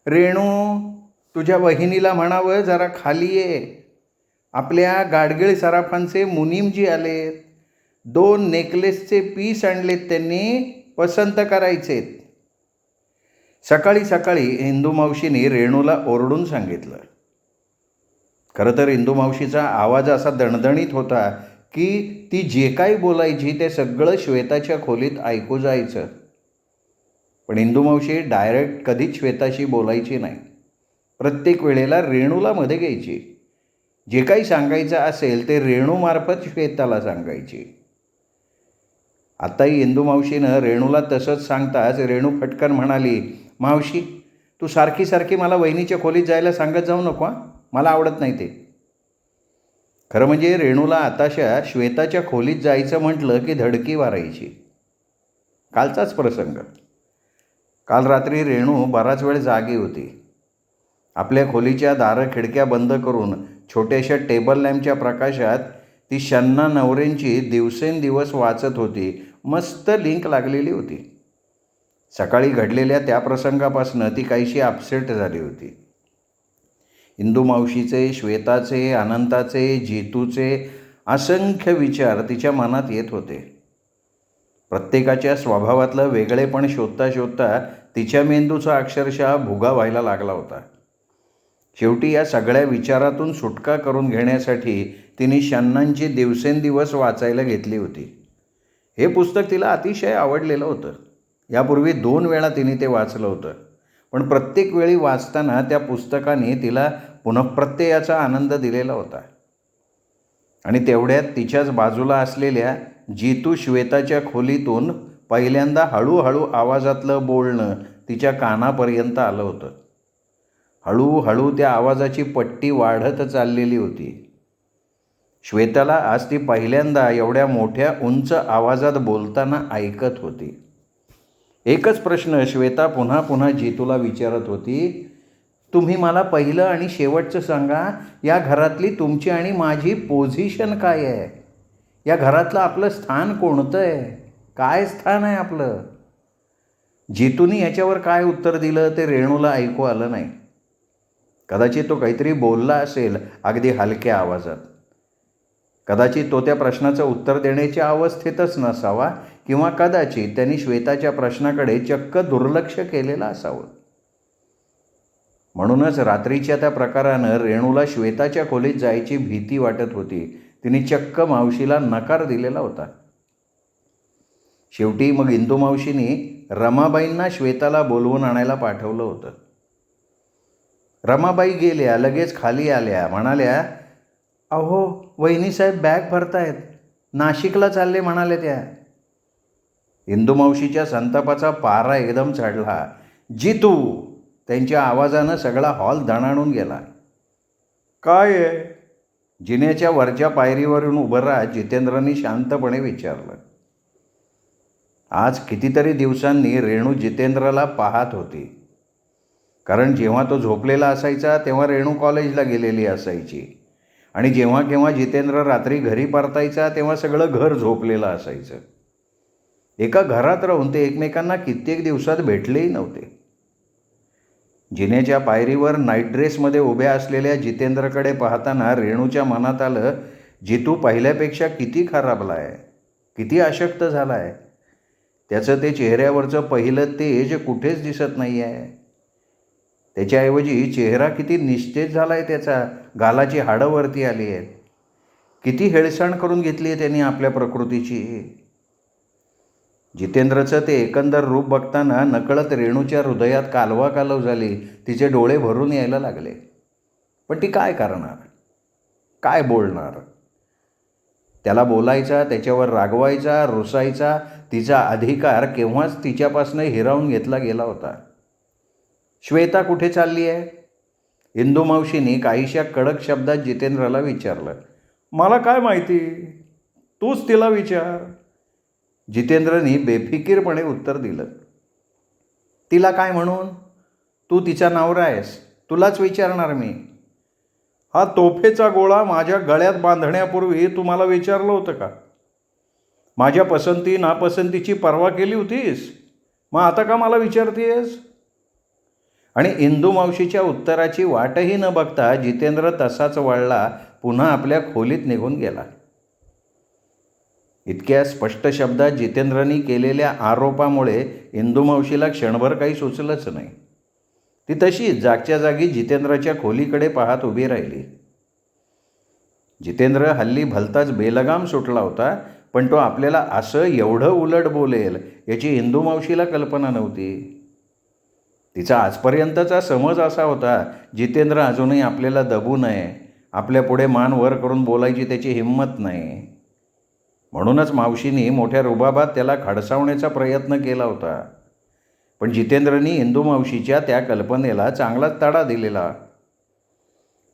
रेणू, तुझ्या वहिनीला म्हणावं जरा खाली ये. आपल्या गाडगीळ सराफांचे मुनीमजी आलेत. 2 नेकलेसचे पीस आणलेत त्यांनी, पसंत करायचेत. सकाळी सकाळी इंदुमावशीने रेणूला ओरडून सांगितलं. खरं तर इंदुमावशीचा आवाज असा दणदणीत होता की ती जे काही बोलायची ते सगळं श्वेताच्या खोलीत ऐकू जायचं. पण इंदुमावशी डायरेक्ट कधीच श्वेताशी बोलायची नाही. प्रत्येक वेळेला रेणूला मध्ये घ्यायची. जे काही सांगायचं असेल ते रेणूमार्फत श्वेताला सांगायची. आताही इंदुमावशीनं रेणूला तसंच सांगताच रेणू फटकन म्हणाली, मावशी, तू सारखी सारखी मला वहिनीच्या खोलीत जायला सांगत जाऊ नको हां, मला आवडत नाही ते. खरं म्हणजे रेणूला आताशा श्वेताच्या खोलीत जायचं म्हटलं की धडकी वारायची. कालचाच प्रसंग. काल रात्री रेणू बराच वेळ जागी होती. आपल्या खोलीच्या दारं खिडक्या बंद करून छोट्याशा टेबल लॅम्पच्या प्रकाशात ती शन्ना नवरेंची दिवसेंदिवस वाचत होती. मस्त लिंक लागलेली होती. सकाळी घडलेल्या त्या प्रसंगापासून ती काहीशी अपसेट झाली होती. इंदुमावशीचे, श्वेताचे, अनंताचे, जितूचे असंख्य विचार तिच्या मनात येत होते. प्रत्येकाच्या स्वभावातलं वेगळेपण शोधता शोधता तिच्या मेंदूचा अक्षरशः भुगा व्हायला लागला होता. शेवटी या सगळ्या विचारातून सुटका करून घेण्यासाठी तिने शन्नांची दिवसेंदिवस वाचायला घेतली होती. हे पुस्तक तिला अतिशय आवडलेलं होतं. यापूर्वी 2 वेळा तिने ते वाचलं होतं. पण प्रत्येक वेळी वाचताना त्या पुस्तकाने तिला पुनःप्रत्ययाचा आनंद दिलेला होता. आणि तेवढ्यात तिच्याच बाजूला असलेल्या जितू श्वेताच्या खोलीतून पहिल्यांदा हळूहळू आवाजातलं बोलणं तिच्या कानापर्यंत आलं होतं. हळूहळू त्या आवाजाची पट्टी वाढत चाललेली होती. श्वेताला आज ती पहिल्यांदा एवढ्या मोठ्या उंच आवाजात बोलताना ऐकत होती. एकच प्रश्न श्वेता पुन्हा पुन्हा जितूला विचारत होती, तुम्ही मला पहिलं आणि शेवटचं सांगा, या घरातली तुमची आणि माझी पोझिशन काय आहे? या घरातलं आपलं स्थान कोणतं आहे? काय स्थान आहे आपलं? जितूने याच्यावर काय उत्तर दिलं ते रेणूला ऐकू आलं नाही. कदाचित तो काहीतरी बोलला असेल अगदी हलक्या आवाजात. कदाचित तो त्या प्रश्नाचं उत्तर देण्याच्या अवस्थेतच नसावा, किंवा कदाचित त्यांनी श्वेताच्या प्रश्नाकडे चक्क दुर्लक्ष केलेलं असावं. म्हणूनच रात्रीच्या त्या प्रकारानं रेणूला श्वेताच्या खोलीत जायची भीती वाटत होती. तिने चक्क मावशीला नकार दिलेला होता. शेवटी मग इंदुमावशीने रमाबाईंना श्वेताला बोलवून आणायला पाठवलं होतं. रमाबाई गेल्या, लगेच खाली आल्या. म्हणाल्या, अहो वहिनीसाहेब बॅग भरतायत, नाशिकला चालले म्हणाले त्या. इंदुमावशीच्या संतापाचा पारा एकदम चढला. जितू, त्यांच्या आवाजानं सगळा हॉल दणाणून गेला. काय आहे? जिन्याच्या वरच्या पायरीवरून उभं राहत जितेंद्रनी शांतपणे विचारलं. आज कितीतरी दिवसांनी रेणू जितेंद्रला पाहत होती. कारण जेव्हा तो झोपलेला असायचा तेव्हा रेणू कॉलेजला गेलेली असायची. आणि जेव्हा केव्हा जितेंद्र रात्री घरी परतायचा तेव्हा सगळं घर झोपलेलं असायचं. एका घरात राहून ते एकमेकांना कित्येक दिवसात भेटलेही नव्हते. जिन्याच्या पायरीवर नाईट ड्रेसमध्ये उभ्या असलेल्या जितेंद्रकडे पाहताना रेणूच्या मनात आलं, जितू पहिल्यापेक्षा किती खराबला आहे, किती अशक्त झाला आहे. त्याचं ते चेहऱ्यावरचं पहिलं तेज कुठेच दिसत नाही आहे. त्याच्याऐवजी चेहरा किती निस्तेज झाला आहे त्याचा. गालाची हाडं वरती आली आहेत. किती हेळसाण करून घेतली आहे त्यांनी आपल्या प्रकृतीची. जितेंद्रचं ते एकंदर रूप बघताना नकळत रेणूच्या हृदयात कालवा कालव झाली. तिचे डोळे भरून यायला लागले. पण ती काय करणार? काय बोलणार? त्याला बोलायचा, त्याच्यावर रागवायचा, रुसायचा तिचा अधिकार केव्हाच तिच्यापासून हिरावून घेतला गेला होता. श्वेता कुठे चालली आहे? इंदुमावशीने काहीशा कडक शब्दात जितेंद्रला विचारलं. मला काय माहिती, तूच तिला विचार. जितेंद्रनी बेफिकीरपणे उत्तर दिलं. तिला काय म्हणून? तू तिचा नवरा आहेस, तुलाच विचारणार मी. हा तोफेचा गोळा माझ्या गळ्यात बांधण्यापूर्वी तू मला विचारलं होतं का? माझ्या पसंती नापसंतीची पर्वा केली होतीस? मग आता का मला विचारतेस? आणि इंदू मावशीच्या उत्तराची वाटही न बघता जितेंद्र तसाच वळला, पुन्हा आपल्या खोलीत निघून गेला. इतक्या स्पष्ट शब्दात जितेंद्रनी केलेल्या आरोपामुळे इंदू मावशीला क्षणभर काही सुचलंच नाही. ती तशीच जागच्या जागी जितेंद्रच्या खोलीकडे पाहत उभी राहिली. जितेंद्र हल्ली भलताच बेलगाम सुटला होता, पण तो आपल्याला असं एवढं उलट बोलेल याची इंदू मावशीला कल्पना नव्हती. तिचा आजपर्यंतचा समज असा होता, जितेंद्र अजूनही आपल्याला दबू नये, आपल्या पुढे मान वर करून बोलायची त्याची हिंमत नाही. म्हणूनच मावशींनी मोठ्या रुबाबात त्याला खडसावण्याचा प्रयत्न केला होता. पण जितेंद्रनी इंदू मावशीच्या त्या कल्पनेला चांगलाच तडा दिलेला.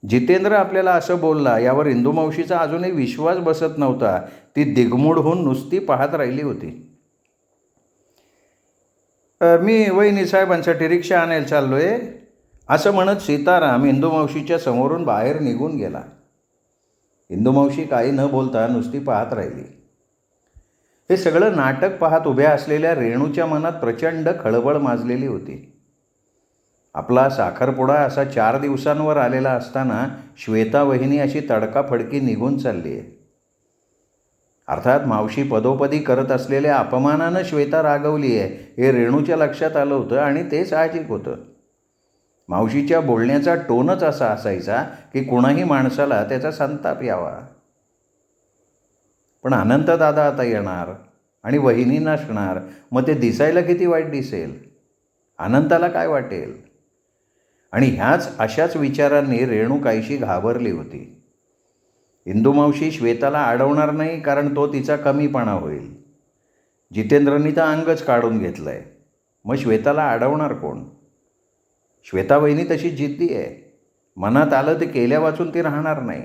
जितेंद्र आपल्याला असं बोलला यावर इंदू मावशीचा अजूनही विश्वास बसत नव्हता. ती दिग्मूढ होऊन नुसती पाहत राहिली होती. मी वहिनीसाहेबांसाठी रिक्षा आणायला चाललो आहे, असं म्हणत सीताराम इंदू मावशीच्या समोरून बाहेर निघून गेला. इंदू मावशी काही न बोलता नुसती पाहत राहिली. हे सगळं नाटक पाहत उभ्या असलेल्या रेणूच्या मनात प्रचंड खळबळ माजलेली होती. आपला साखरपुडा असा 4 दिवसांवर आलेला असताना श्वेता वहिनी अशी तडकाफडकी निघून चालली आहे. अर्थात मावशी पदोपदी करत असलेल्या अपमानानं श्वेता रागवली आहे हे रेणूच्या लक्षात आलं होतं आणि ते साहजिक होतं. मावशीच्या बोलण्याचा टोनच असा असायचा की कुणाही माणसाला त्याचा संताप यावा. पण अनंतदादा आता येणार आणि वहिनी नसणार, मग ते दिसायला किती वाईट दिसेल, अनंताला काय वाटेल. आणि ह्याच अशाच विचारांनी रेणू काहीशी घाबरली होती. इंदू मावशी श्वेताला अडवणार नाही, कारण तो तिचा कमीपणा होईल. जितेंद्रनी तर अंगच काढून घेतलं आहे, मग श्वेताला अडवणार कोण. श्वेता वहिनी तशी जिद्दी आहे, मनात आलं ते केल्या वाचून ती राहणार नाही.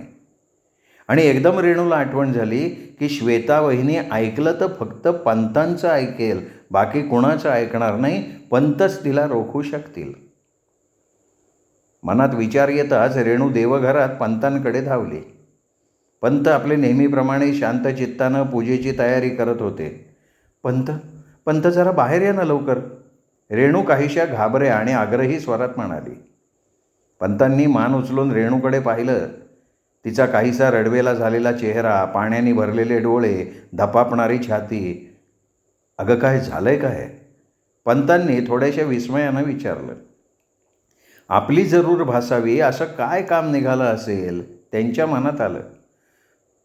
आणि एकदम रेणूला आठवण झाली की श्वेता वहिनी ऐकलं तर फक्त पंतांचं ऐकेल, बाकी कुणाचं ऐकणार नाही. पंतच तिला रोखू शकतील. मनात विचार येताच रेणू देवघरात पंतांकडे धावली. पंत आपले नेहमीप्रमाणे शांत चित्तानं पूजेची तयारी करत होते. पंत जरा बाहेर या ना लवकर, रेणू काहीशा घाबऱ्या आणि आग्रही स्वरात म्हणाली. पंतांनी मान उचलून रेणूकडे पाहिलं. तिचा काहीसा रडवेला झालेला चेहरा, पाण्याने भरलेले डोळे, धपापणारी छाती. अगं काय झालंय काय, पंतांनी थोड्याशा विस्मयानं विचारलं. आपली जरूर भासावी असं काय काम निघालं असेल त्यांच्या मनात आलं.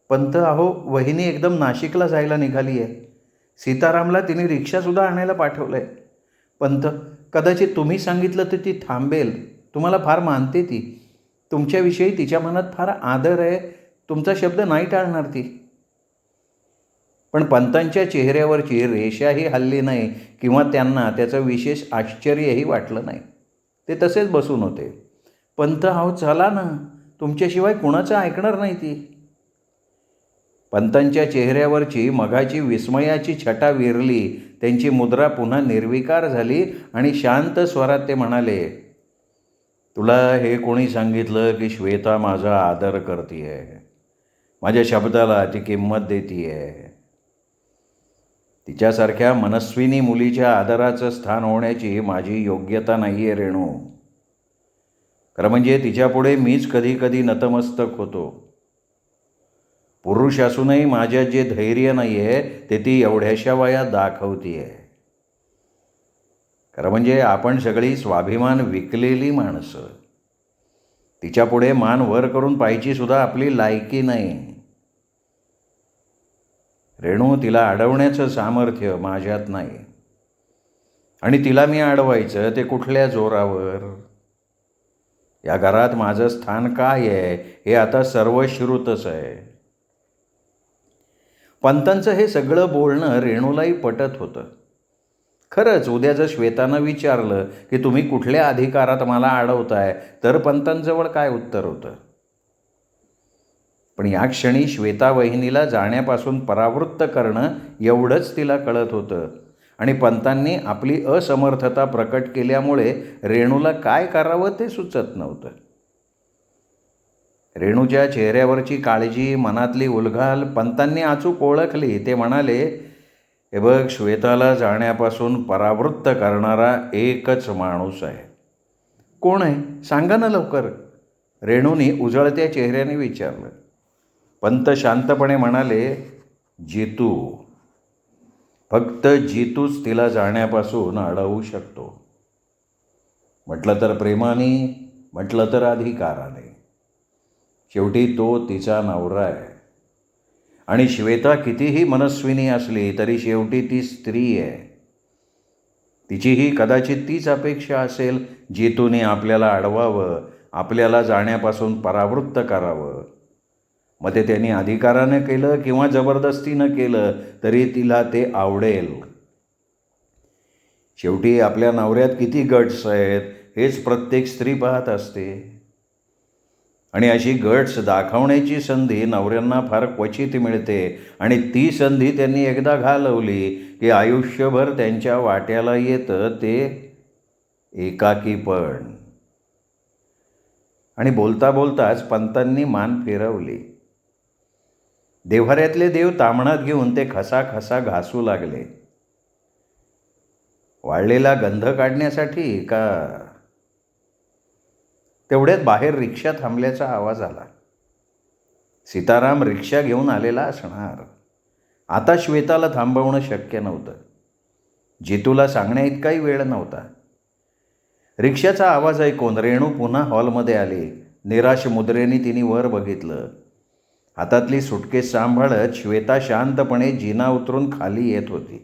पंत, अहो वहिनी एकदम नाशिकला जायला निघाली आहे. सीतारामला तिने रिक्षासुद्धा आणायला पाठवलं आहे. पंत, कदाचित तुम्ही सांगितलं तर ती थांबेल. तुम्हाला फार मानते ती. तुमच्याविषयी तिच्या मनात फार आदर आहे. तुमचा शब्द नाही टाळणार ती. पण पंतांच्या चेहऱ्यावरची रेषाही हलली नाही किंवा त्यांना त्याचं विशेष आश्चर्यही वाटलं नाही. ते तसेच बसून होते. पंत, अहो चला ना, तुमच्याशिवाय कुणाचं ऐकणार नाही ती. पंतांच्या चेहऱ्यावरची मघाची विस्मयाची छटा विरली. त्यांची मुद्रा पुन्हा निर्विकार झाली आणि शांत स्वरात ते म्हणाले, तुला हे कोणी सांगितलं की श्वेता माझा आदर करतीये, माझ्या शब्दाला ती किंमत देतीये. तिच्यासारख्या मनस्विनी मुलीच्या आदराचं स्थान होण्याची माझी योग्यता नाही आहे रेणू. खरं म्हणजे तिच्यापुढे मीच कधी कधी नतमस्तक होतो. पुरुष असूनही माझ्यात जे धैर्य नाही आहे ते ती एवढ्याशा वयात दाखवतीये. खरं म्हणजे आपण सगळी स्वाभिमान विकलेली माणसं. तिच्यापुढे मान वर करून पाहायची सुद्धा आपली लायकी नाही. रेणू, तिला अडवण्याचं सामर्थ्य माझ्यात नाही. आणि तिला मी अडवायचं ते कुठल्या जोरावर. या घरात माझं स्थान काय आहे हे आता सर्वश्रुतच आहे. पंतांचं हे सगळं बोलणं रेणूलाही पटत होतं. खरंच उद्या जर श्वेतानं विचारलं की तुम्ही कुठल्या अधिकारात मला अडवताय, तर पंतांजवळ काय उत्तर होतं. पण या क्षणी श्वेता वहिनीला जाण्यापासून परावृत्त करणं एवढंच तिला कळत होतं. आणि पंतांनी आपली असमर्थता प्रकट केल्यामुळे रेणूला काय करावं ते सुचत नव्हतं. रेणूच्या चेहऱ्यावरची काळजी, मनातली उलघाल पंतांनी अचूक ओळखली. ते म्हणाले, हे बघ, श्वेताला जाण्यापासून परावृत्त करणारा एकच माणूस आहे, कोण आहे? सांगा ना लवकर, रेणूने उजळत्या चेहऱ्याने विचारलं. पंत शांतपणे म्हणाले, जितू. फक्त जितूच तिला जाण्यापासून अडवू शकतो. म्हटलं तर प्रेमाने, म्हटलं तर अधिकाराने. शेवटी तो तिचा नवरा आहे. आणि श्वेता कितीही मनस्विनी असली तरी शेवटी ती स्त्री आहे. तिचीही कदाचित तीच अपेक्षा असेल, जितूने आपल्याला अडवावं, आपल्याला जाण्यापासून परावृत्त करावं. मग ते त्यांनी अधिकारानं केलं किंवा जबरदस्तीनं केलं तरी तिला ते आवडेल. शेवटी आपल्या नवऱ्यात किती गट्स आहेत हेच प्रत्येक स्त्री पाहत असते. आणि अशी गट्स दाखवण्याची संधी नवऱ्यांना फार क्वचित मिळते. आणि ती संधी त्यांनी एकदा घालवली की आयुष्यभर त्यांच्या वाट्याला येतं ते एकाकीपण. आणि बोलता बोलताच पंतांनी मान फिरवली. देव्हाऱ्यातले देव तामणात घेऊन ते खसाखसा घासू लागले. वाळलेला गंध काढण्यासाठी का? तेवढ्यात बाहेर रिक्षा थांबल्याचा आवाज आला. सीताराम रिक्षा घेऊन आलेला असणार. आता श्वेताला थांबवणं शक्य नव्हतं. जितूला सांगण्या इतकाही वेळ नव्हता. रिक्षाचा आवाज ऐकून रेणू पुन्हा हॉलमध्ये आली. निराश मुद्रेने तिने वर बघितलं. हातातली सुटकेस सांभाळत श्वेता शांतपणे जिना उतरून खाली येत होती.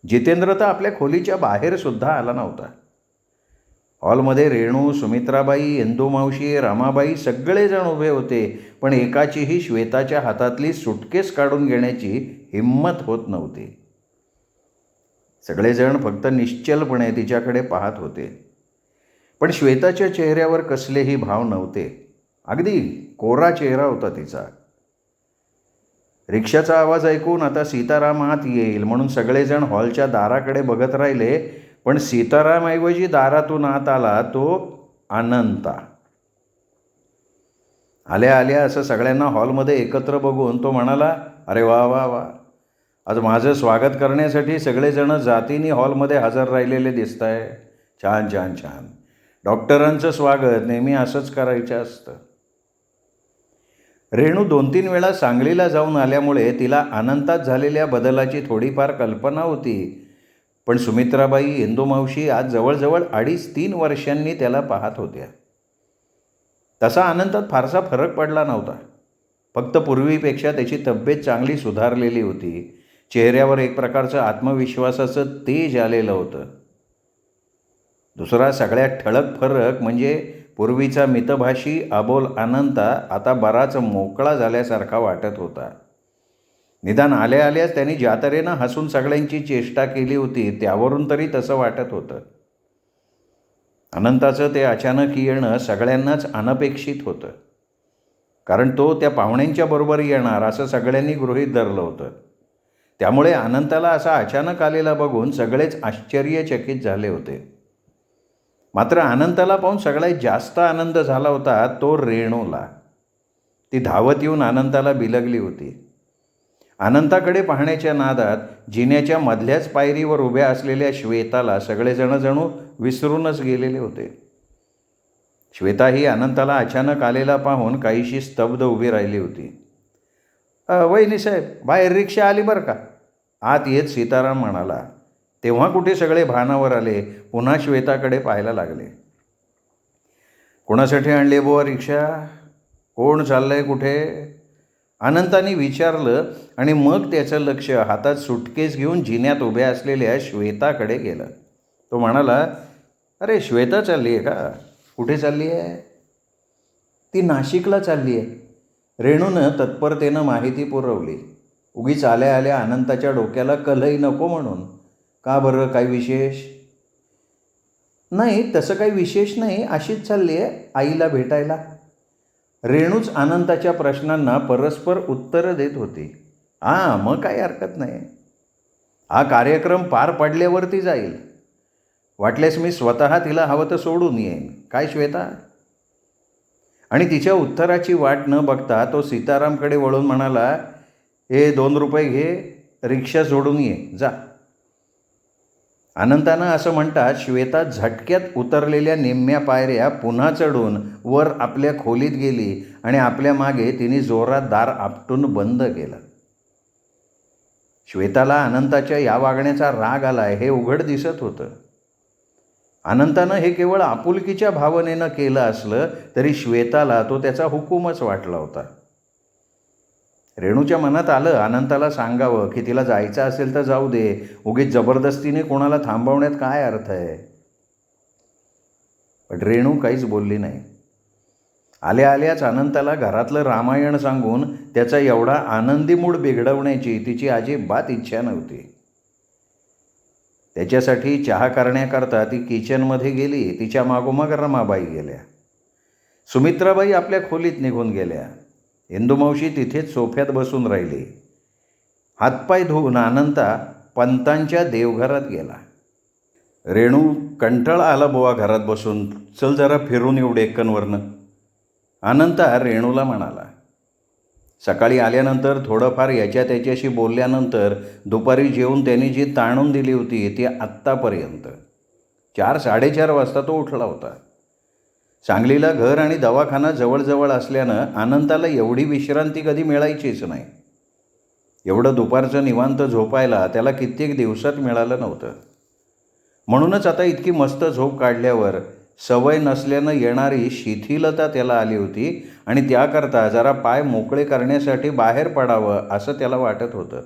जितेंद्र तर आपल्या खोलीच्या बाहेरसुद्धा आला नव्हता. हॉलमध्ये रेणू, सुमित्राबाई, इंदूमावशी, रामाबाई सगळेजण उभे होते. पण एकाचीही श्वेताच्या हातातली सुटकेस काढून घेण्याची हिंमत होत नव्हती. सगळेजण फक्त निश्चलपणे तिच्याकडे पाहत होते. पण श्वेताच्या चेहऱ्यावर कसलेही भाव नव्हते. अगदी कोरा चेहरा होता तिचा. रिक्षाचा आवाज ऐकून आता सीताराम आत येईल म्हणून सगळेजण हॉलच्या दाराकडे बघत राहिले. पण सीतारामऐवजी दारातून आत आला तो अनंता. आल्या आल्या असं सगळ्यांना हॉलमध्ये एकत्र बघून तो म्हणाला, अरे वा वा वा, आज माझं स्वागत करण्यासाठी सगळेजण जातीने हॉलमध्ये हजर राहिलेले दिसत आहे. छान छान छान. डॉक्टरांचं स्वागत नेहमी असंच करायचं असतं. रेणू 2-3 वेळा सांगलीला जाऊन आल्यामुळे तिला अनंतात झालेल्या बदलाची थोडीफार कल्पना होती. पण सुमित्राबाई, इंदूमावशी आज जवळजवळ 2.5-3 वर्षांनी त्याला पाहत होत्या. तसा अनंतात फारसा फरक पडला नव्हता. फक्त पूर्वीपेक्षा त्याची तब्येत चांगली सुधारलेली होती. चेहऱ्यावर एक प्रकारचं आत्मविश्वासाचं तेज आलेलं होतं. दुसरा सगळ्यात ठळक फरक म्हणजे पूर्वीचा मितभाषी अबोल अनंता आता बराच मोकळा झाल्यासारखा वाटत होता. निदान आल्या आल्याच त्यांनी ज्या तऱ्हेनं हसून सगळ्यांची चेष्टा केली होती त्यावरून तरी तसं वाटत होतं. अनंताचं ते अचानक येणं सगळ्यांनाच अनपेक्षित होतं. कारण तो त्या पाहुण्यांच्या बरोबर येणार असं सगळ्यांनी गृहीत धरलं होतं. त्यामुळे अनंताला असा अचानक आलेला बघून सगळेच आश्चर्यचकित झाले होते. मात्र अनंताला पाहून सगळ्यात जास्त आनंद झाला होता तो रेणूला. ती धावत येऊन अनंताला बिलगली होती. अनंताकडे पाहण्याच्या नादात जिन्याच्या मधल्याच पायरीवर उभ्या असलेल्या श्वेताला सगळेजण जणू विसरूनच गेलेले होते. श्वेता ही अनंताला अचानक आलेला पाहून काहीशी स्तब्ध उभी राहिली होती. वहिनीसाहेब, बाहेर रिक्षा आली बरं का, आत येत सीताराम म्हणाला. तेव्हा कुठे सगळे भानावर आले. पुन्हा श्वेताकडे पाहायला लागले. कोणासाठी आणली बुवा रिक्षा? कोण चाललंय कुठे? अनंताने विचारलं. आणि मग त्याचं लक्ष हातात सुटकेस घेऊन जिन्यात उभ्या असलेल्या श्वेताकडे गेलं. तो म्हणाला, अरे श्वेता चालली आहे का? कुठे चालली आहे? ती नाशिकला चालली आहे. रेणूनं तत्परतेनं माहिती पुरवली. उगीच आल्या आल्या अनंताच्या डोक्याला कलही नको म्हणून. का बरं, काही विशेष? नाही, तसं काही विशेष नाही, अशीच चालली आहे आईला भेटायला. रेणूच अनंताच्या प्रश्नांना परस्पर उत्तरं देत होती. हां, मग काही हरकत नाही. हा कार्यक्रम पार पडल्यावरती जाईल. वाटल्यास मी स्वतः तिला हवं तर सोडून येईन. काय श्वेता? आणि तिच्या उत्तराची वाट न बघता तो सीतारामकडे वळून म्हणाला, हे 2 रुपये घे, रिक्षा सोडून ये, जा. अनंतानं असं म्हणतात श्वेता झटक्यात उतरलेल्या निम्म्या पायऱ्या पुन्हा चढून वर आपल्या खोलीत गेली आणि आपल्या मागे तिने जोरात दार आपटून बंद केलं. श्वेताला अनंताच्या या वागण्याचा राग आलाय हे उघड दिसत होतं. अनंतानं हे केवळ आपुलकीच्या भावनेनं केलं असलं तरी श्वेताला तो त्याचा हुकूमच वाटला होता. रेणूच्या मनात आलं अनंताला सांगावं की तिला जायचं असेल तर जाऊ दे, उगीच जबरदस्तीने कोणाला थांबवण्यात काय अर्थ आहे. पण रेणू काहीच बोलली नाही. आल्या आल्याच अनंताला घरातलं रामायण सांगून त्याचा एवढा आनंदी मूड बिघडवण्याची तिची अजिबात इच्छा नव्हती. त्याच्यासाठी चहा करण्याकरता ती किचनमध्ये गेली. तिच्या मागोमाग रमाबाई गेल्या. सुमित्राबाई आपल्या खोलीत निघून गेल्या. इंदुमावशी तिथेच सोफ्यात बसून राहिली. हातपाय धुवून अनंता पंतांच्या देवघरात गेला. रेणू, कंटाळा आला बुवा घरात बसून, चल जरा फिरून येऊ डेक्कनवरनं, अनंता रेणूला म्हणाला. सकाळी आल्यानंतर थोडंफार याच्या त्याच्याशी बोलल्यानंतर दुपारी जेवून त्यांनी जी ताणून दिली होती ती आत्तापर्यंत 4-4:30 वाजता तो उठला होता. सांगलीला घर आणि दवाखाना जवळजवळ असल्यानं अनंताला एवढी विश्रांती कधी मिळायचीच नाही. एवढं दुपारचं निवांत झोपायला त्याला कित्येक दिवसात मिळालं नव्हतं. म्हणूनच आता इतकी मस्त झोप काढल्यावर सवय नसल्यानं येणारी शिथिलता त्याला आली होती आणि त्याकरता जरा पाय मोकळे करण्यासाठी बाहेर पडावं असं त्याला वाटत होतं.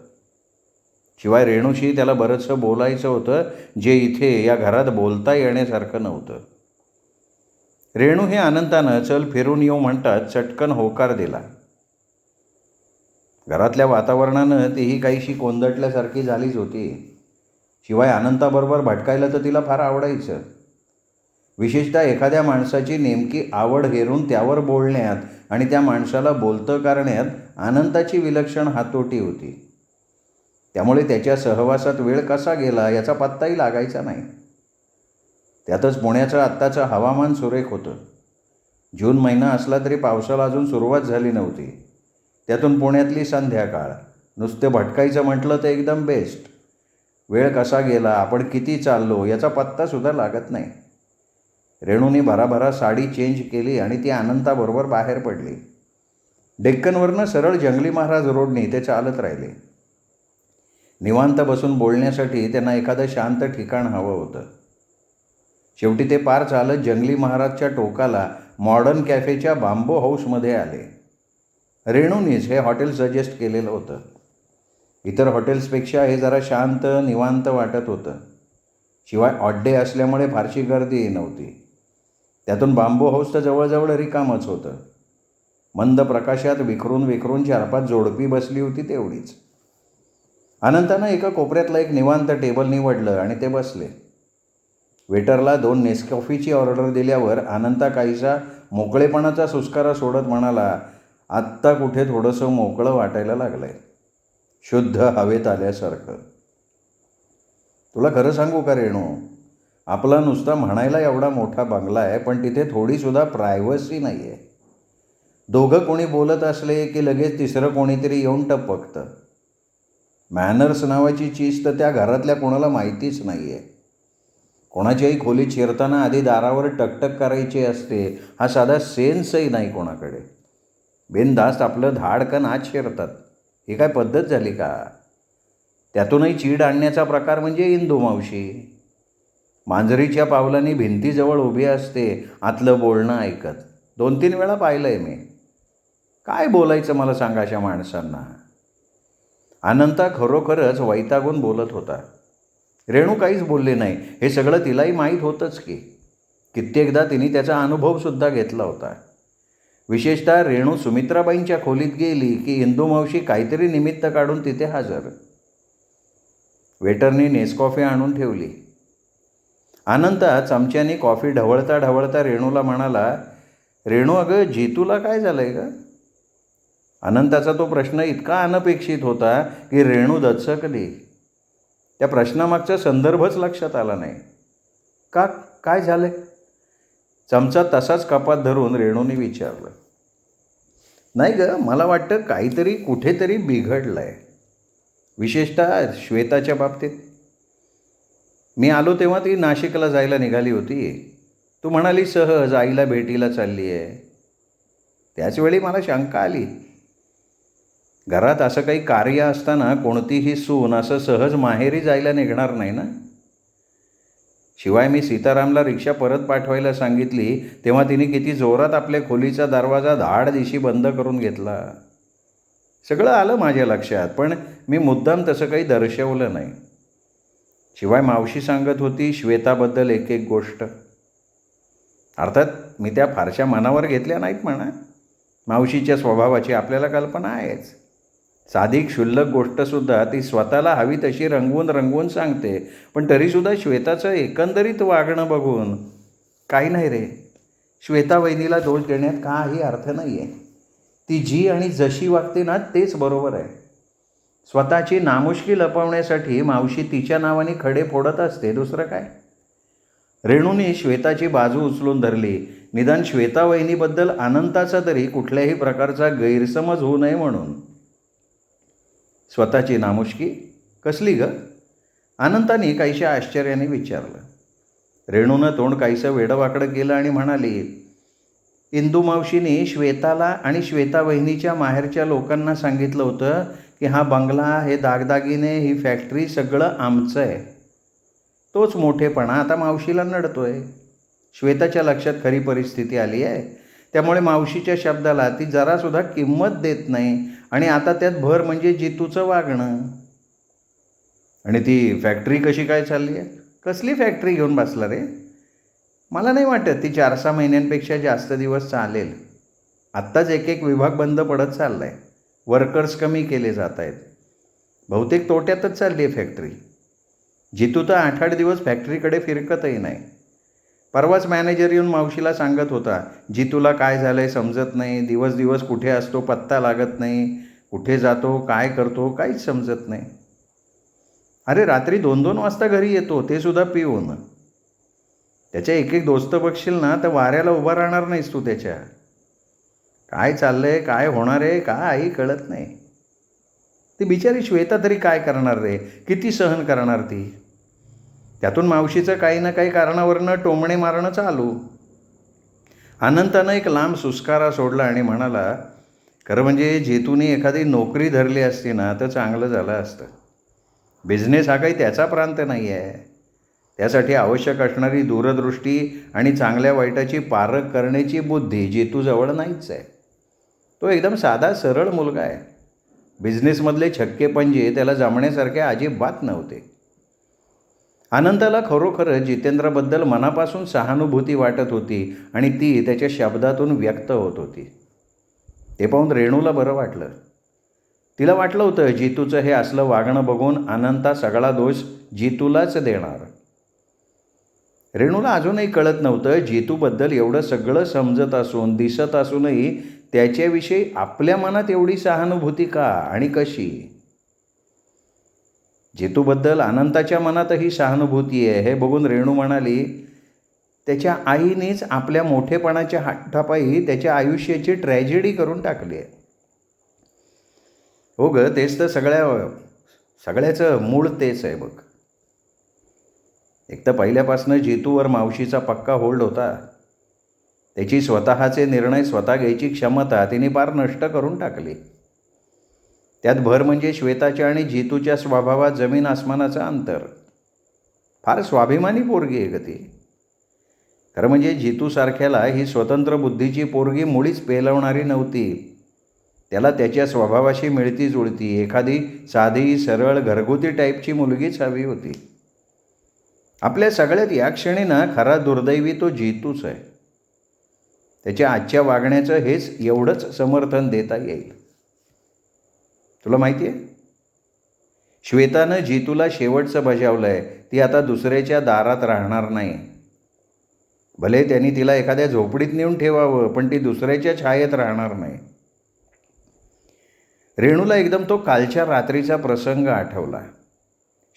शिवाय रेणूशी त्याला बरंचसं बोलायचं होतं जे इथे या घरात बोलता येण्यासारखं नव्हतं. रेणू हे अनंतानं चल फिरून येऊ म्हणतात चटकन होकार दिला. घरातल्या वातावरणानं तीही काहीशी कोंदटल्यासारखी झालीच होती. शिवाय अनंताबरोबर भटकायला तर तिला फार आवडायचं. विशेषतः एखाद्या माणसाची नेमकी आवड हेरून त्यावर बोलण्यात आणि त्या माणसाला बोलतं करण्यात अनंताची विलक्षण हातोटी होती. त्यामुळे त्याच्या सहवासात वेळ कसा गेला याचा पत्ताही लागायचा नाही. त्यातच पुण्याचं आत्ताचं हवामान सुरेख होतं. जून महिना असला तरी पावसाला अजून सुरुवात झाली नव्हती. त्यातून पुण्यातली संध्याकाळ, नुसते भटकायचं म्हटलं तर एकदम बेस्ट. वेळ कसा गेला, आपण किती चाललो याचा पत्तासुद्धा लागत नाही. रेणूने भराभरा साडी चेंज केली आणि ती अनंताबरोबर बाहेर पडली. डेक्कनवरनं सरळ जंगली महाराज रोडने ते चालत राहिले. निवांत बसून बोलण्यासाठी त्यांना एखादं शांत ठिकाण हवं होतं. शेवटी ते पार चालत जंगली महाराजच्या टोकाला मॉडर्न कॅफेच्या बांबू हाऊसमध्ये आले. रेणूनीच हे हॉटेल सजेस्ट केलेलं होतं. इतर हॉटेल्सपेक्षा हे जरा शांत निवांत वाटत होतं. शिवाय ऑड डे असल्यामुळे फारशी गर्दी नव्हती. त्यातून बांबू हाऊस तर जवळजवळ रिकामच होतं. मंद प्रकाशात विखरून 4-5 जोडपी बसली होती तेवढीच. अनंतानं एका कोपऱ्यातलं एक निवांत टेबल निवडलं आणि ते बसले. वेटरला 2 नेसकॉफीची ऑर्डर दिल्यावर अनंता काहीसा मोकळेपणाचा सुस्कारा सोडत म्हणाला, आत्ता कुठे थोडंसं मोकळं वाटायला लागलं आहे, शुद्ध हवेत आल्यासारखं. तुला खरं सांगू का रेणू, आपला नुसता म्हणायला एवढा मोठा बंगला आहे पण तिथे थोडीसुद्धा प्रायव्हसी नाही आहे. दोघं कोणी बोलत असले की लगेच तिसरं कोणीतरी येऊन टपकतं. मॅनर्स नावाची चीज तर त्या घरातल्या कोणाला माहितीच नाही आहे. कोणाच्याही खोलीत शिरताना आधी दारावर टकटक करायची असते, हा साधा सेन्सही नाही कोणाकडे. बिनधास्त आपलं धाडकन आत शिरतात. ही काय पद्धत झाली का? त्यातूनही चीड आणण्याचा प्रकार म्हणजे इंदुमावशी. मांजरीच्या पावलांनी भिंतीजवळ उभी असते आतलं बोलणं ऐकत. 2-3 वेळा पाहिलं आहे मी. काय बोलायचं मला सांगा अशा माणसांना. अनंता खरोखरच वैतागून बोलत होता. रेणू काहीच बोलली नाही. हे सगळं तिलाही माहीत होतंच की. कित्येकदा तिने त्याचा अनुभवसुद्धा घेतला होता. विशेषतः रेणू सुमित्राबाईंच्या खोलीत गेली की इंदुमावशी काहीतरी निमित्त काढून तिथे हजर. वेटरने नेसकॉफी आणून ठेवली. अनंता चमच्याने कॉफी ढवळता ढवळता रेणूला म्हणाला, रेणू अगं जीतूला काय झालं आहे का? अनंताचा तो प्रश्न इतका अनपेक्षित होता की रेणू दचकली. त्या प्रश्नामागचा संदर्भच लक्षात आला नाही. का, काय झालं? चमचा तसाच कपात धरून रेणूने विचारलं. नाही ग, मला वाटतं काहीतरी कुठेतरी बिघडलं आहे, विशेषतः श्वेताच्या बाबतीत. मी आलो तेव्हा ती नाशिकला जायला निघाली होती. तू म्हणाली सहज आईला भेटीला चालली आहे. त्याचवेळी मला शंका आली. घरात असं काही कार्य असताना कोणतीही सून असं सहज माहेरी जायला निघणार नाही ना. शिवाय मी सीतारामला रिक्षा परत पाठवायला सांगितली तेव्हा तिने किती जोरात आपल्या खोलीचा दरवाजा धाडदिशी बंद करून घेतला. सगळं आलं माझ्या लक्षात, पण मी मुद्दाम तसं काही दर्शवलं नाही. शिवाय मावशी सांगत होती श्वेताबद्दल एक एक गोष्ट. अर्थात मी त्या फारशा मनावर घेतल्या नाहीत म्हणा. मावशीच्या स्वभावाची आपल्याला कल्पना आहेच. साधी क्षुल्लक गोष्टसुद्धा ती स्वतःला हवी तशी रंगवून सांगते. पण तरीसुद्धा श्वेताचं एकंदरीत वागणं बघून काही नाही रे, श्वेता वहिनीला दोष देण्यात काही अर्थ नाही आहे. ती जी आणि जशी वागते ना तेच बरोबर आहे. स्वतःची नामुष्की लपवण्यासाठी मावशी तिच्या नावाने खडे फोडत असते, दुसरं काय. रेणूने श्वेताची बाजू उचलून धरली. निदान श्वेता वहिनीबद्दल अनंताचा तरी कुठल्याही प्रकारचा गैरसमज होऊ नये म्हणून. स्वतःची नामुष्की कसली ग? अनंताने काहीशा आश्चर्याने विचारलं. रेणूनं तोंड काहीसं वेडंवाकडं केलं आणि म्हणाली, इंदू मावशीने श्वेताला आणि श्वेता वहिनीच्या माहेरच्या लोकांना सांगितलं होतं की हा बंगला, हे दागदागिने, ही फॅक्टरी सगळं आमचं आहे. तोच मोठेपणा आता मावशीला नडतोय. श्वेताच्या लक्षात खरी परिस्थिती आली आहे. त्यामुळे मावशीच्या शब्दाला ती जरासुद्धा किंमत देत नाही. आणि आता त्यात भर म्हणजे जितूचं वागणं. आणि ती फॅक्टरी कशी काय चालली आहे? कसली फॅक्टरी घेऊन बसला रे? मला नाही वाटत ती 4-6 महिन्यांपेक्षा जास्त दिवस चालेल. आत्ताच एक विभाग बंद पडत चालला आहे. वर्कर्स कमी केले जात आहेत. बहुतेक तोट्यातच चालली आहे फॅक्टरी. जितू तर 8-8 दिवस फॅक्टरीकडे फिरकतही नाही. परवाच मॅनेजर येऊन मावशीला सांगत होता, जितूला काय झालं आहे समजत नाही, दिवस कुठे असतो पत्ता लागत नाही, कुठे जातो, काय करतो काहीच समजत नाही. अरे रात्री 2-2 वाजता घरी येतो, ते सुद्धा पिऊन. त्याच्या एक दोस्त बघशील ना तर वाऱ्याला उभा राहणार नाहीस तू त्याच्या. काय चाललंय, काय होणार आहे, काही कळत नाही. ती बिचारी श्वेता तरी काय करणार रे? किती सहन करणार ती? त्यातून मावशीचं काही ना काही कारणावरनं टोमणे मारणं चालू. अनंतानं एक लांब सुस्कारा सोडला आणि म्हणाला, खरं म्हणजे जेतूने एखादी नोकरी धरली असती ना तर चांगलं झालं असतं. बिझनेस हा काही त्याचा प्रांत नाही आहे. त्यासाठी आवश्यक असणारी दूरदृष्टी आणि चांगल्या वाईटाची पारख करण्याची बुद्धी जेतूजवळ नाहीच आहे. तो एकदम साधा सरळ मुलगा आहे. बिझनेसमधले छक्के पंजे त्याला जमण्यासारखे अजिबात नव्हते. अनंताला खरोखरच जितेंद्रबद्दल मनापासून सहानुभूती वाटत होती आणि ती त्याच्या शब्दातून व्यक्त होत होती. ते पाहून रेणूला बरं वाटलं. तिला वाटलं होतं जितूचं हे असलं वागणं बघून अनंता सगळा दोष जितूलाच देणार. रेणूला अजूनही कळत नव्हतं जितूबद्दल एवढं सगळं समजत असून दिसत असूनही त्याच्याविषयी आपल्या मनात एवढी सहानुभूती का आणि कशी. जितूबद्दल अनंताच्या मनातही सहानुभूती आहे हे बघून रेणू म्हणाली, त्याच्या आईनेच आपल्या मोठेपणाच्या हट्टापायी त्याच्या आयुष्याची ट्रॅजेडी करून टाकली आहे. हो ग, तेच तर सगळ्याचं मूळ तेच आहे बघ. एक तर पहिल्यापासून जितूवर मावशीचा पक्का होल्ड होता. त्याची स्वतःचे निर्णय स्वतः घ्यायची क्षमता तिने फार नष्ट करून टाकली. त्यात भर म्हणजे श्वेताच्या आणि जितूच्या स्वभावात जमीन आसमानाचं अंतर. फार स्वाभिमानी पोरगी आहे ग ती. खरं म्हणजे जितूसारख्याला ही स्वतंत्र बुद्धीची पोरगी मुळीच पेलवणारी नव्हती. त्याला त्याच्या स्वभावाशी मिळती जुळती एखादी साधी सरळ घरगुती टाईपची मुलगीच हवी होती. आपल्या सगळ्यात या क्षणी ना खरा दुर्दैवी तो जितूच आहे. त्याच्या आजच्या वागण्याचं हेच एवढंच समर्थन देता येईल. तुला माहिती आहे, श्वेतानं जितूला शेवटचं बजावलं आहे. ती आता दुसऱ्याच्या दारात राहणार नाही. भले त्यांनी तिला एखाद्या झोपडीत नेऊन ठेवावं, पण ती दुसऱ्याच्या छायेत राहणार नाही. रेणूला एकदम तो कालच्या रात्रीचा प्रसंग आठवला.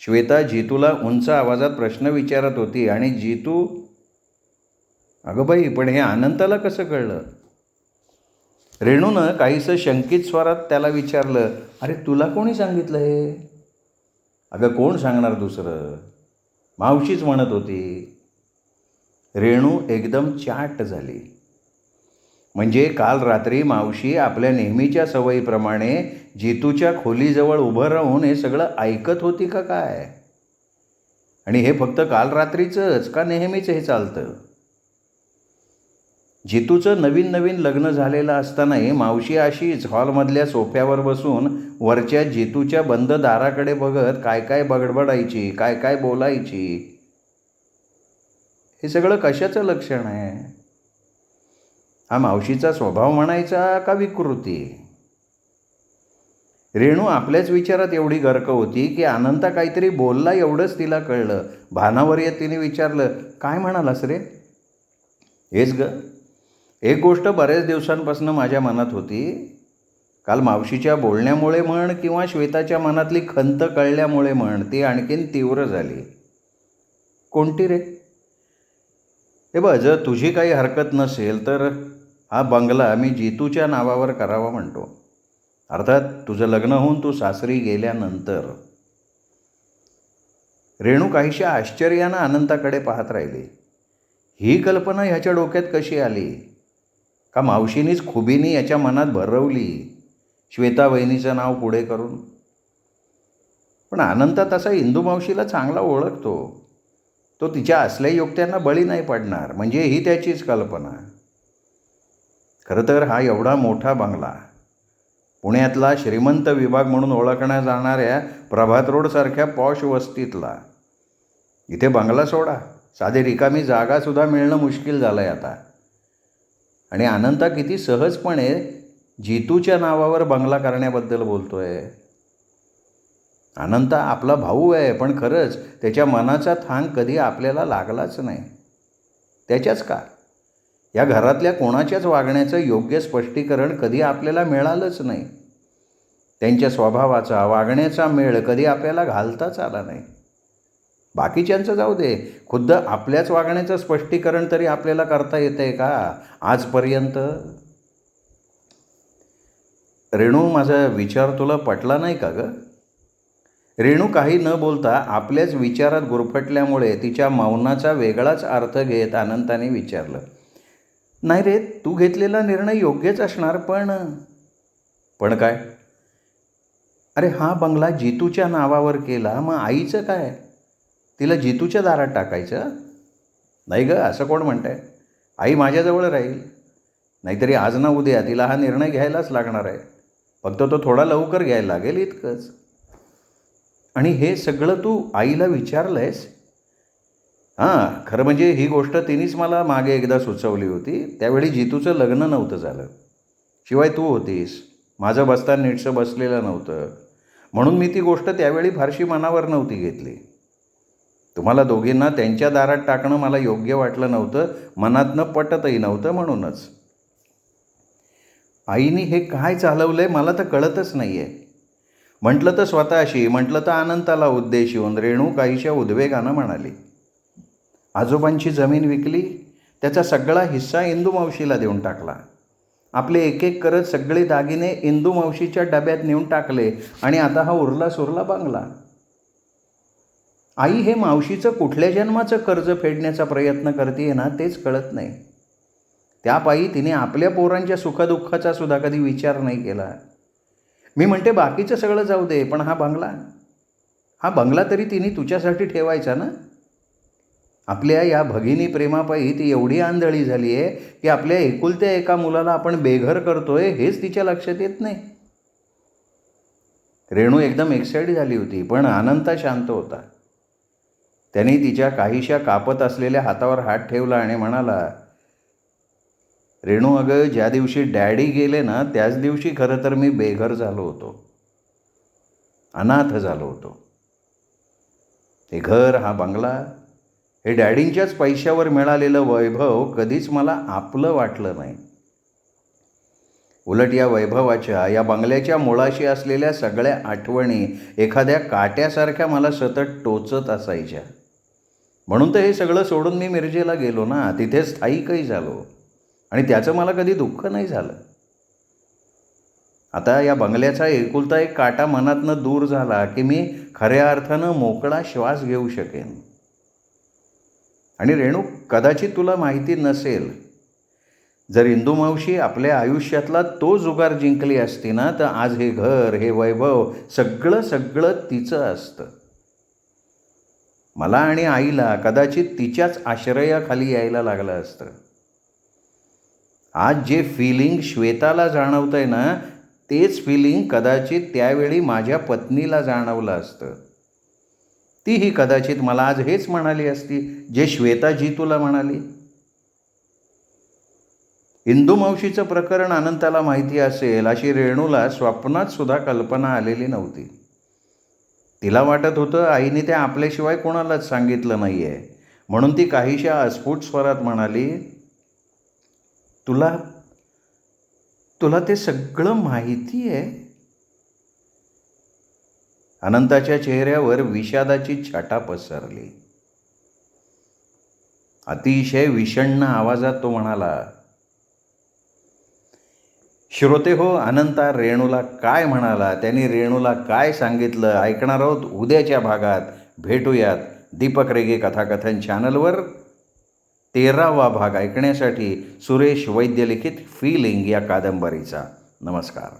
श्वेता जितूला उंच आवाजात प्रश्न विचारत होती आणि जितू, अगं बाई, पण हे अनंताला कसं कळलं? रेणूनं काहीसं शंकित स्वरात त्याला विचारलं, अरे तुला कोणी सांगितलं हे? अगं कोण सांगणार दुसरं? मावशीच म्हणत होती. रेणू एकदम चाट झाली. म्हणजे काल रात्री मावशी आपल्या नेहमीच्या सवयीप्रमाणे जितूच्या खोलीजवळ उभं राहून हे सगळं ऐकत होती का काय? आणि हे फक्त काल रात्रीचंच का नेहमीच हे चालतं? जितूचं नवीन नवीन लग्न झालेलं असतानाही मावशी अशीच हॉलमधल्या सोफ्यावर बसून वरच्या जितूच्या बंद दाराकडे बघत काय काय बडबडायची, काय काय बोलायची. हे सगळं कशाचं लक्षण आहे? हा मावशीचा स्वभाव म्हणायचा का विकृती? रेणू आपल्याच विचारात एवढी गर्क होती की अनंता काहीतरी बोलला एवढंच तिला कळलं. भानावर येत तिने विचारलं, काय म्हणालास रे? हेच ग, एक गोष्ट बऱ्याच दिवसांपासून माझ्या मनात होती. काल मावशीच्या बोलण्यामुळे म्हण किंवा श्वेताच्या मनातली खंत कळल्यामुळे म्हण ती आणखीन तीव्र झाली. कोणती रे? हे बघ, जर तुझी काही हरकत नसेल तर हा बंगला मी जितूच्या नावावर करावा म्हणतो. अर्थात तुझं लग्न होऊन तू सासरी गेल्यानंतर. रेणू काहीशा आश्चर्यानं अनंताकडे पाहत राहिली. ही कल्पना ह्याच्या डोक्यात कशी आली? का मावशीनीच खुबीनी याच्या मनात भरवली, श्वेता वहिनीचं नाव पुढे करून? पण अनंता तसा इंदू मावशीला चांगला ओळखतो. तो तिच्या असल्या युक्त्यांना बळी नाही पडणार. म्हणजे ही त्याचीच कल्पना. खरं तर हा एवढा मोठा बंगला, पुण्यातला श्रीमंत विभाग म्हणून ओळखल्या जाणाऱ्या प्रभात रोडसारख्या पॉश वस्तीतला, इथे बंगला सोडा, साधी रिकामी जागासुद्धा मिळणं मुश्किल झालं आहे आता. आणि अनंता किती सहजपणे जितूच्या नावावर बंगला करण्याबद्दल बोलतोय. अनंता आपला भाऊ आहे, पण खरंच त्याच्या मनाचा थांग कधी आपल्याला लागलाच नाही. त्याच्याच का या घरातल्या कोणाच्याच वागण्याचं योग्य स्पष्टीकरण कधी आपल्याला मिळालंच नाही. त्यांच्या स्वभावाचा, वागण्याचा मेळ कधी आपल्याला घालताच आला नाही. बाकीच्यांचं जाऊ दे, खुद्द आपल्याच वागण्याचं स्पष्टीकरण तरी आपल्याला करता येतंय का आजपर्यंत? रेणू, माझा विचार तुला पटला नाही का ग? रेणू काही न बोलता आपल्याच विचारात गुरफटल्यामुळे तिच्या मौनाचा वेगळाच अर्थ घेत अनंताने विचारलं, नाही रे, तू घेतलेला निर्णय योग्यच असणार, पण काय? अरे, हा बंगला जितूच्या नावावर केला, मग आईचं काय? तिला जितूच्या दारात टाकायचं? नाही ग, असं कोण म्हणतंय? आई माझ्याजवळ राहील. नाहीतरी आज ना उद्या तिला हा निर्णय घ्यायलाच लागणार आहे. फक्त तो थोडा लवकर घ्यायला लागेल, इतकंच. आणि हे सगळं तू आईला विचारलं आहेस? हां, खरं म्हणजे ही गोष्ट तिनेच मला मागे एकदा सुचवली होती. त्यावेळी जितूचं लग्न नव्हतं झालं. शिवाय तू होतीस. माझं बस्तान नीटसं बसलेलं नव्हतं. म्हणून मी ती गोष्ट त्यावेळी फारशी मनावर नव्हती घेतली. तुम्हाला दोघींना त्यांच्या दारात टाकणं मला योग्य वाटलं नव्हतं, मनातनं पटतही नव्हतं, म्हणूनच. आईने हे काय चालवलंय मला तर कळतच नाही आहे. म्हटलं तर स्वतःशी, म्हटलं तर अनंताला उद्देशून रेणू काहीशा उद्वेगानं म्हणाली, आजोबांची जमीन विकली, त्याचा सगळा हिस्सा इंदू मावशीला देऊन टाकला. आपले एक एक करत सगळे दागिने इंदू मावशीच्या डब्यात नेऊन टाकले आणि आता हा उरला सुरला बंगला. आई हे मावशीचं कुठल्या जन्माचं कर्ज फेडण्याचा प्रयत्न करते ना, तेच कळत नाही. त्या पायी तिने आपल्या पोरांच्या सुखदुःखाचा सुद्धा कधी विचार नाही केला. मी म्हणते बाकीचं सगळं जाऊ दे, पण हा बंगला तरी तिने तुझ्यासाठी ठेवायचा ना. आपल्या या भगिनी प्रेमापायी ती एवढी आंधळी झाली आहे की आपल्या एकुलत्या एका मुलाला आपण बेघर करतोय हेच तिच्या लक्षात येत नाही. रेणू एकदम एक्साइट झाली होती, पण अनंता शांत होता. त्याने तिच्या काहीशा कापत असलेल्या हातावर हात ठेवला आणि म्हणाला, रेणू, अगं, ज्या दिवशी डॅडी गेले ना, त्याच दिवशी खरं तर मी बेघर झालो होतो, अनाथ झालो होतो. हे घर, हा बंगला, हे डॅडींच्याच पैशावर मिळालेलं वैभव कधीच मला आपलं वाटलं नाही. उलट या वैभवाच्या, या बंगल्याच्या मुळाशी असलेल्या सगळ्या आठवणी एखाद्या काट्यासारख्या मला सतत टोचत असायच्या. म्हणून तर हे सगळं सोडून मी मिरजेला गेलो ना, तिथे स्थायिकही झालो आणि त्याचं मला कधी दुःख नाही झालं. आता या बंगल्याचा एकुलता एक काटा मनातनं दूर झाला की मी खऱ्या अर्थानं मोकळा श्वास घेऊ शकेन. आणि रेणू, कदाचित तुला माहिती नसेल, जर इंदुमावशी आपल्या आयुष्यातला तो जुगार जिंकली असती ना, तर आज हे घर, हे वैभव सगळं सगळं तिचं असतं. मला आणि आईला कदाचित तिच्याच आश्रयाखाली यायला लागलं असतं. आज जे फिलिंग श्वेताला जाणवतंय ना, तेच फिलिंग कदाचित त्यावेळी माझ्या पत्नीला जाणवलं असतं. तीही कदाचित मला आज हेच म्हणाली असती जे श्वेता तुला म्हणाली. इंदुमावशीचं प्रकरण अनंताला माहिती असेल अशी रेणूला स्वप्नात सुद्धा कल्पना आलेली नव्हती. तिला वाटत होतं आईने ते आपल्याशिवाय कोणालाच सांगितलं नाही आहे, म्हणून ती काहीशा अस्फुट स्वरात म्हणाली, तुला तुला ते सगळं माहिती आहे? अनंताच्या चेहऱ्यावर विषादाची छटा पसरली. अतिशय विषण्ण आवाजात तो म्हणाला, श्रोते हो, अनंता रेणूला काय म्हणाला, त्यांनी रेणूला काय सांगितलं ऐकणार आहोत उद्याच्या भागात. भेटूयात दीपक रेगे कथाकथन चॅनलवर. 13वा भाग ऐकण्यासाठी सुरेश वैद्य लिखित फिलिंग या कादंबरीचा. नमस्कार.